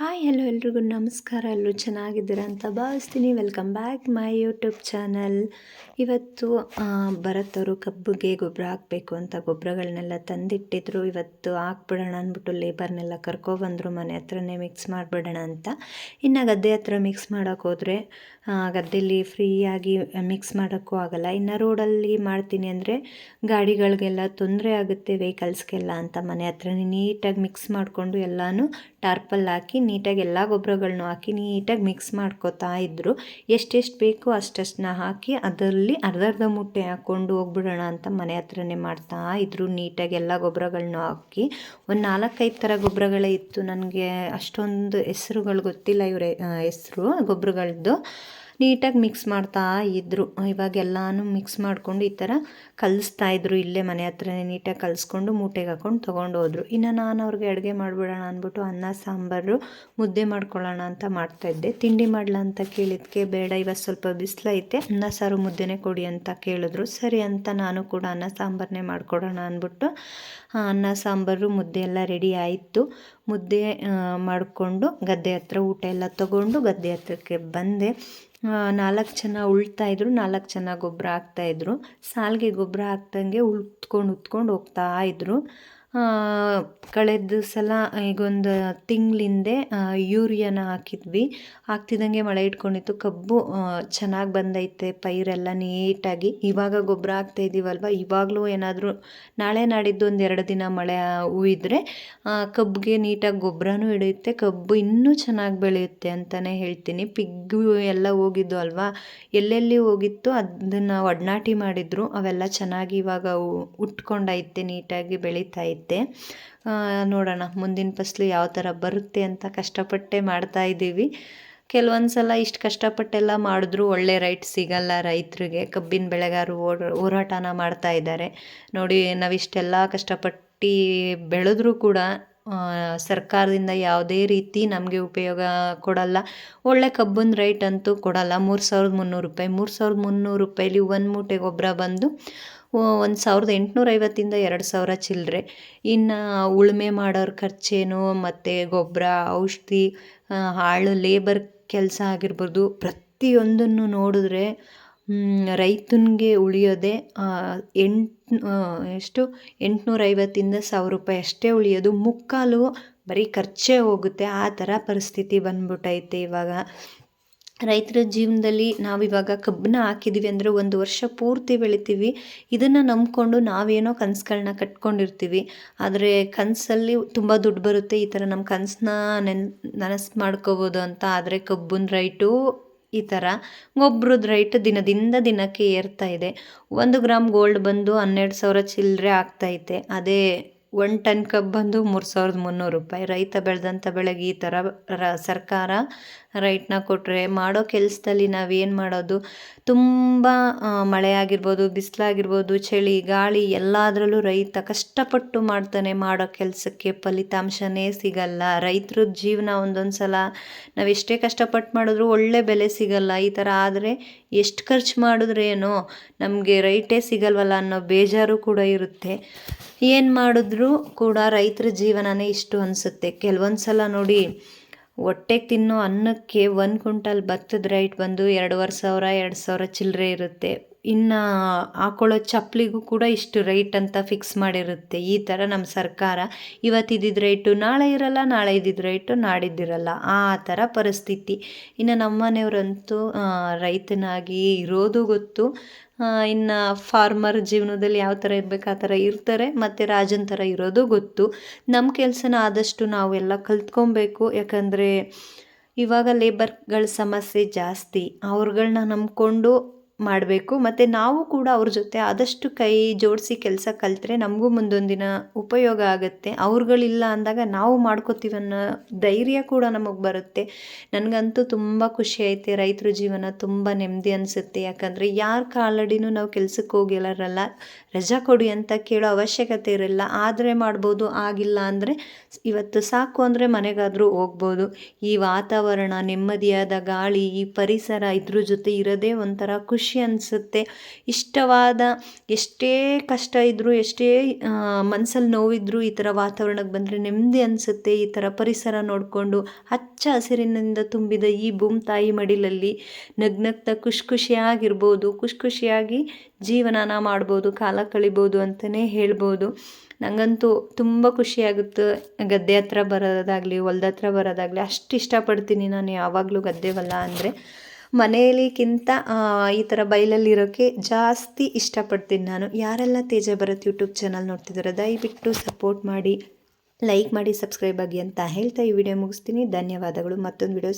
Hi hello ಎಲ್ರಿಗೂ ನಮಸ್ಕಾರ. ಎಲ್ಲರೂ ಚೆನ್ನಾಗಿದ್ದೀರಾ ಅಂತ ಭಾವಿಸ್ತೀನಿ. Welcome back my YouTube channel. ಇವತ್ತು ಭರತ್ ಅವರು ಕಬ್ಬಿಗೆ ಗೊಬ್ಬರ ಹಾಕಬೇಕು ಅಂತ ಗೊಬ್ಬರಗಳನ್ನೆಲ್ಲ ತಂದಿಟ್ಟಿದ್ರು. ಇವತ್ತು ಹಾಕ್ಬಿಡೋಣ ಅಂದ್ಬಿಟ್ಟು ಲೇಬರ್ನೆಲ್ಲ ಕರ್ಕೊಬಂದರು. ಮನೆ ಹತ್ರನೇ ಮಿಕ್ಸ್ ಮಾಡಿಬಿಡೋಣ ಅಂತ. ಇನ್ನು ಗದ್ದೆ ಹತ್ರ ಮಿಕ್ಸ್ ಮಾಡೋಕ್ಕೆ ಹೋದರೆ ಗದ್ದೆಯಲ್ಲಿ ಫ್ರೀಯಾಗಿ ಮಿಕ್ಸ್ ಮಾಡೋಕ್ಕೂ ಆಗೋಲ್ಲ. ಇನ್ನು ರೋಡಲ್ಲಿ ಮಾಡ್ತೀನಿ ಅಂದರೆ ಗಾಡಿಗಳಿಗೆಲ್ಲ ತೊಂದರೆ ಆಗುತ್ತೆ, ವೆಹಿಕಲ್ಸ್ಗೆಲ್ಲ ಅಂತ ಮನೆ ಹತ್ರನೇ ನೀಟಾಗಿ ಮಿಕ್ಸ್ ಮಾಡಿಕೊಂಡು ಎಲ್ಲನೂ ಟಾರ್ಪಲ್ ಹಾಕಿ ನೀಟಾಗಿ ಎಲ್ಲ ಗೊಬ್ಬರಗಳನ್ನೂ ಹಾಕಿ ನೀಟಾಗಿ ಮಿಕ್ಸ್ ಮಾಡ್ಕೋತಾ ಇದ್ದರು. ಎಷ್ಟೆಷ್ಟು ಬೇಕೋ ಅಷ್ಟಷ್ಟನ್ನ ಹಾಕಿ ಅದರಲ್ಲಿ ಅರ್ಧ ಮೂಟೆ ಹಾಕ್ಕೊಂಡು ಹೋಗ್ಬಿಡೋಣ ಅಂತ ಮನೆ ಹತ್ರನೇ ಮಾಡ್ತಾ ಇದ್ದರು. ನೀಟಾಗಿ ಎಲ್ಲ ಗೊಬ್ಬರಗಳನ್ನೂ ಹಾಕಿ ಒಂದು 4-5 ಥರ ಗೊಬ್ಬರಗಳೇ ಇತ್ತು. ನನಗೆ ಅಷ್ಟೊಂದು ಹೆಸ್ರುಗಳು ಗೊತ್ತಿಲ್ಲ, ಇವರ ಹೆಸ್ರು ಗೊಬ್ಬರಗಳದ್ದು. ನೀಟಾಗಿ ಮಿಕ್ಸ್ ಮಾಡ್ತಾ ಇದ್ದರು. ಇವಾಗೆಲ್ಲನೂ ಮಿಕ್ಸ್ ಮಾಡಿಕೊಂಡು ಈ ಥರ ಕಲಿಸ್ತಾಯಿದ್ರು. ಇಲ್ಲೇ ಮನೆ ಹತ್ರನೇ ನೀಟಾಗಿ ಕಲಿಸ್ಕೊಂಡು ಮೂಟೆಗೆ ಹಾಕ್ಕೊಂಡು ತೊಗೊಂಡು ಹೋದರು. ಇನ್ನು ನಾನು ಅವ್ರಿಗೆ ಅಡುಗೆ ಮಾಡಿಬಿಡೋಣ ಅಂದ್ಬಿಟ್ಟು ಅನ್ನ ಸಾಂಬಾರು ಮುದ್ದೆ ಮಾಡ್ಕೊಳ್ಳೋಣ ಅಂತ ಮಾಡ್ತಾಯಿದ್ದೆ. ತಿಂಡಿ ಮಾಡಲ ಅಂತ ಕೇಳಿದ್ದಕ್ಕೆ ಬೇಡ, ಇವತ್ತು ಸ್ವಲ್ಪ ಬಿಸಿಲೈತೆ, ಅನ್ನ ಸಾರು ಮುದ್ದೆನೇ ಕೊಡಿ ಅಂತ ಕೇಳಿದ್ರು. ಸರಿ ಅಂತ ನಾನು ಕೂಡ ಅನ್ನ ಸಾಂಬಾರನ್ನೇ ಮಾಡಿಕೊಡೋಣ ಅಂದ್ಬಿಟ್ಟು ಅನ್ನ ಸಾಂಬಾರು ಮುದ್ದೆ ಎಲ್ಲ ರೆಡಿ ಆಯಿತು. ಮುದ್ದೆ ಮಾಡಿಕೊಂಡು ಗದ್ದೆ ಹತ್ರ ಊಟ ಎಲ್ಲ ತೊಗೊಂಡು ಗದ್ದೆ ಹತ್ರಕ್ಕೆ ಬಂದೆ. 4 ಜನ ಉಳ್ತಾಯಿದ್ರು, 4 ಜನ ಗೊಬ್ಬರ ಹಾಕ್ತಾಯಿದ್ರು. ಸಾಲಿಗೆ ಗೊಬ್ಬರ ಹಾಕ್ದಂಗೆ ಉತ್ಕೊಂಡು ಹೋಗ್ತಾಯಿದ್ರು. ಕಳೆದ ಸಲ ಈಗೊಂದು ತಿಂಗಳಿಂದೆ ಯೂರಿಯಾನ ಹಾಕಿದ್ವಿ. ಹಾಕ್ತಿದ್ದಂಗೆ ಮಳೆ ಇಟ್ಕೊಂಡಿತ್ತು. ಕಬ್ಬು ಚೆನ್ನಾಗಿ ಬಂದೈತೆ, ಪೈರೆಲ್ಲ ನೀಟಾಗಿ. ಇವಾಗ ಗೊಬ್ಬರ ಹಾಕ್ತಾಯಿದ್ದೀವಲ್ವ, ಇವಾಗಲೂ ಏನಾದರೂ ನಾಳೆ ನಾಡಿದ್ದು 1-2 ದಿನ ಮಳೆ ಹುಯ್ದರೆ ಕಬ್ಬಿಗೆ ನೀಟಾಗಿ ಗೊಬ್ಬರನೂ ಹಿಡಿಯುತ್ತೆ, ಕಬ್ಬು ಇನ್ನೂ ಚೆನ್ನಾಗಿ ಬೆಳೆಯುತ್ತೆ ಅಂತಲೇ ಹೇಳ್ತೀನಿ. ಪಿಗ್ಗು ಎಲ್ಲ ಹೋಗಿದ್ದು ಅಲ್ವಾ, ಎಲ್ಲೆಲ್ಲಿ ಹೋಗಿತ್ತು ಅದನ್ನು ಒಡನಾಟಿ ಮಾಡಿದ್ರು. ಅವೆಲ್ಲ ಚೆನ್ನಾಗಿ ಇವಾಗ ಉಟ್ಕೊಂಡೈತೆ, ನೀಟಾಗಿ ಬೆಳೀತೈತೆ. ನೋಡೋಣ ಮುಂದಿನ ಫಸಲು ಯಾವ ಥರ ಬರುತ್ತೆ ಅಂತ ಕಷ್ಟಪಟ್ಟೆ ಮಾಡ್ತಾಯಿದ್ದೀವಿ. ಕೆಲವೊಂದು ಸಲ ಇಷ್ಟು ಕಷ್ಟಪಟ್ಟೆಲ್ಲ ಮಾಡಿದ್ರು ಒಳ್ಳೆ ರೈಟ್ ಸಿಗಲ್ಲ ರೈತರಿಗೆ. ಕಬ್ಬಿನ ಬೆಳೆಗಾರರು ಹೋರಾಟನ ಮಾಡ್ತಾ ಇದ್ದಾರೆ ನೋಡಿ. ನಾವಿಷ್ಟೆಲ್ಲ ಕಷ್ಟಪಟ್ಟು ಬೆಳೆದ್ರೂ ಕೂಡ ಸರ್ಕಾರದಿಂದ ಯಾವುದೇ ರೀತಿ ನಮಗೆ ಉಪಯೋಗ ಕೊಡಲ್ಲ. ಒಳ್ಳೆ ಕಬ್ಬಿನ ರೈಟ್ ಅಂತೂ ಕೊಡಲ್ಲ. 3,300 ರೂಪಾಯಿ. 3,300 ರೂಪಾಯಿಲಿ 1 ಮೂಟೆ ಗೊಬ್ಬರ ಬಂದು 1,850ಇಂದ 2,000 ಚಿಲ್ಲರೆ. ಇನ್ನು ಉಳುಮೆ ಮಾಡೋರ ಖರ್ಚೇನು, ಮತ್ತು ಗೊಬ್ಬರ, ಔಷಧಿ, ಆಳು ಲೇಬರ್ ಕೆಲಸ ಆಗಿರ್ಬೋದು, ಪ್ರತಿಯೊಂದನ್ನು ನೋಡಿದ್ರೆ ರೈತನಿಗೆ ಉಳಿಯೋದೆ 850ಇಂದ 1,000 ರೂಪಾಯಿ ಅಷ್ಟೇ ಉಳಿಯೋದು. ಮುಕ್ಕಾಲು ಬರೀ ಖರ್ಚೇ ಹೋಗುತ್ತೆ. ಆ ಥರ ಪರಿಸ್ಥಿತಿ ಬಂದ್ಬಿಟ್ಟೈತೆ ಇವಾಗ ರೈತರ ಜೀವನದಲ್ಲಿ. ನಾವಿವಾಗ ಕಬ್ಬನ್ನ ಹಾಕಿದ್ದೀವಿ ಅಂದರೆ 1 ವರ್ಷ ಪೂರ್ತಿ ಬೆಳಿತೀವಿ. ಇದನ್ನು ನಂಬ್ಕೊಂಡು ನಾವೇನೋ ಕನಸುಗಳನ್ನ ಕಟ್ಕೊಂಡಿರ್ತೀವಿ. ಆದರೆ ಕನಸಲ್ಲಿ ತುಂಬ ದುಡ್ಡು ಬರುತ್ತೆ, ಈ ಥರ ನಮ್ಮ ಕನಸನ್ನ ನನಸು ಮಾಡ್ಕೋಬೋದು ಅಂತ. ಆದರೆ ಕಬ್ಬಿನ ರೈಟು ಈ ಥರ, ಗೊಬ್ಬರದ ರೈಟ್ ದಿನದಿಂದ ದಿನಕ್ಕೆ ಏರ್ತಾ ಇದೆ. 1 ಗ್ರಾಮ್ ಗೋಲ್ಡ್ ಬಂದು 12,000 ಚಿಲ್ಲರೆ ಆಗ್ತೈತೆ. ಅದೇ 1 ಟನ್ ಕಬ್ಬು ಬಂದು 3,300 ರೂಪಾಯಿ. ರೈತ ಬೆಳೆದಂಥ ಬೆಳೆಗೆ ಈ ಥರ ಸರ್ಕಾರ ರೈಟ್ನ ಕೊಟ್ಟರೆ ಮಾಡೋ ಕೆಲಸದಲ್ಲಿ ನಾವೇನು ಮಾಡೋದು? ತುಂಬ ಮಳೆ ಆಗಿರ್ಬೋದು, ಬಿಸಿಲಾಗಿರ್ಬೋದು, ಚಳಿ ಗಾಳಿ ಎಲ್ಲದರಲ್ಲೂ ರೈತ ಕಷ್ಟಪಟ್ಟು ಮಾಡ್ತಾನೆ. ಮಾಡೋ ಕೆಲಸಕ್ಕೆ ಫಲಿತಾಂಶನೇ ಸಿಗಲ್ಲ. ರೈತರ ಜೀವನ ಒಂದೊಂದು ಸಲ ನಾವೆಷ್ಟೇ ಕಷ್ಟಪಟ್ಟು ಮಾಡಿದ್ರೂ ಒಳ್ಳೆ ಬೆಲೆ ಸಿಗಲ್ಲ. ಈ ಥರ ಆದರೆ ಎಷ್ಟು ಖರ್ಚು ಮಾಡಿದ್ರೇನೋ ನಮಗೆ ರೈಟೇ ಸಿಗಲ್ವಲ್ಲ ಅನ್ನೋ ಬೇಜಾರು ಕೂಡ ಇರುತ್ತೆ. ಏನು ಮಾಡಿದ್ರೂ ಕೂಡ ರೈತರ ಜೀವನನೇ ಇಷ್ಟು ಅನಿಸುತ್ತೆ. ಕೆಲವೊಂದು ಸಲ ನೋಡಿ, ಹೊಟ್ಟೆಗೆ ತಿನ್ನೋ ಅನ್ನಕ್ಕೆ 1 ಕ್ವಿಂಟಲ್ ಭತ್ತದ ರೈಟ್ ಬಂದು 2,500 ಚಿಲ್ಲರೆ ಇರುತ್ತೆ. ಇನ್ನು ಹಾಕೊಳ್ಳೋ ಚಪ್ಪಲಿಗೂ ಕೂಡ ಇಷ್ಟು ರೈಟ್ ಅಂತ ಫಿಕ್ಸ್ ಮಾಡಿರುತ್ತೆ. ಈ ಥರ ನಮ್ಮ ಸರ್ಕಾರ ಇವತ್ತಿದ್ದಿದ್ದು ರೈಟು ನಾಳೆ ಇರಲ್ಲ, ನಾಳೆ ಇದ್ದಿದ್ದು ರೈಟು ನಾಡಿದ್ದಿರಲ್ಲ. ಆ ಥರ ಪರಿಸ್ಥಿತಿ. ಇನ್ನು ನಮ್ಮ ಮನೆಯವರಂತೂ ರೈತನಾಗಿ ಇರೋದು ಗೊತ್ತು. ಇನ್ನು ಫಾರ್ಮರ್ ಜೀವನದಲ್ಲಿ ಯಾವ ಥರ ಇರಬೇಕು ಆ ಥರ ಇರ್ತಾರೆ, ಮತ್ತು ರಾಜನ ಥರ ಇರೋದು ಗೊತ್ತು. ನಮ್ಮ ಕೆಲಸನ ಆದಷ್ಟು ನಾವೆಲ್ಲ ಕಲ್ತ್ಕೊಬೇಕು. ಯಾಕಂದರೆ ಇವಾಗ ಲೇಬರ್ಗಳ ಸಮಸ್ಯೆ ಜಾಸ್ತಿ. ಅವ್ರುಗಳನ್ನ ನಂಬ್ಕೊಂಡು ಮಾಡಬೇಕು. ಮತ್ತು ನಾವು ಕೂಡ ಅವ್ರ ಜೊತೆ ಆದಷ್ಟು ಕೈ ಜೋಡಿಸಿ ಕೆಲಸ ಕಲಿತ್ರೆ ನಮಗೂ ಮುಂದೊಂದು ದಿನ ಉಪಯೋಗ ಆಗುತ್ತೆ. ಅವ್ರುಗಳಿಲ್ಲ ಅಂದಾಗ ನಾವು ಮಾಡ್ಕೋತೀವಿ ಅನ್ನೋ ಧೈರ್ಯ ಕೂಡ ನಮಗೆ ಬರುತ್ತೆ. ನನಗಂತೂ ತುಂಬ ಖುಷಿ ಐತೆ. ರೈತರ ಜೀವನ ತುಂಬ ನೆಮ್ಮದಿ ಅನಿಸುತ್ತೆ. ಯಾಕಂದರೆ ಯಾರ ಕಾಲಡಿನೂ ನಾವು ಕೆಲ್ಸಕ್ಕೆ ಹೋಗಿರಲ್ಲ, ರಜಾ ಕೊಡಿ ಅಂತ ಕೇಳೋ ಅವಶ್ಯಕತೆ ಇರಲ್ಲ. ಆದರೆ ಮಾಡ್ಬೋದು, ಆಗಿಲ್ಲ ಅಂದರೆ ಇವತ್ತು ಸಾಕು ಅಂದರೆ ಮನೆಗಾದರೂ ಹೋಗ್ಬೋದು. ಈ ವಾತಾವರಣ, ನೆಮ್ಮದಿಯಾದ ಗಾಳಿ, ಈ ಪರಿಸರ, ಇದ್ರ ಜೊತೆ ಇರೋದೇ ಒಂಥರ ಖುಷಿ ಖುಷಿ ಅನಿಸುತ್ತೆ. ಇಷ್ಟವಾದ ಎಷ್ಟೇ ಕಷ್ಟ ಇದ್ದರೂ, ಎಷ್ಟೇ ಮನಸ್ಸಲ್ಲಿ ನೋವಿದ್ರೂ ಈ ಥರ ವಾತಾವರಣಕ್ಕೆ ಬಂದರೆ ನೆಮ್ಮದಿ ಅನಿಸುತ್ತೆ. ಈ ಥರ ಪರಿಸರ ನೋಡಿಕೊಂಡು ಹಚ್ಚ ಹಸಿರಿನಿಂದ ತುಂಬಿದ ಈ ಭೂಮಿ ತಾಯಿ ಮಡಿಲಲ್ಲಿ ನಗ್ನಗ್ತಾ ಖುಷಿಯಾಗಿರ್ಬೋದು, ಖುಷಿಯಾಗಿ ಜೀವನನ ಮಾಡ್ಬೋದು, ಕಾಲ ಕಳಿಬೋದು ಅಂತಲೇ ಹೇಳ್ಬೋದು. ನನಗಂತೂ ತುಂಬ ಖುಷಿಯಾಗುತ್ತೆ ಗದ್ದೆ ಹತ್ರ ಬರೋದಾಗಲಿ, ಹೊಲ್ದ ಹತ್ರ ಬರೋದಾಗಲಿ. ಅಷ್ಟು ಇಷ್ಟಪಡ್ತೀನಿ ನಾನು ಯಾವಾಗಲೂ ಗದ್ದೆ ಹೊಲ ಅಂದರೆ. ಮನೆಯಲ್ಲಿಕ್ಕಿಂತ ಈ ಥರ ಬಯಲಲ್ಲಿರೋಕ್ಕೆ ಜಾಸ್ತಿ ಇಷ್ಟಪಡ್ತೀನಿ ನಾನು. ಯಾರೆಲ್ಲ ತೇಜ ಭರತ್ ಯೂಟ್ಯೂಬ್ ಚಾನಲ್ ನೋಡ್ತಿದ್ದಾರೋ ದಯವಿಟ್ಟು ಸಪೋರ್ಟ್ ಮಾಡಿ, ಲೈಕ್ ಮಾಡಿ, ಸಬ್ಸ್ಕ್ರೈಬ್ ಆಗಿ ಅಂತ ಹೇಳ್ತಾ ಈ ವಿಡಿಯೋ ಮುಗಿಸ್ತೀನಿ. ಧನ್ಯವಾದಗಳು. ಮತ್ತೊಂದು ವಿಡಿಯೋ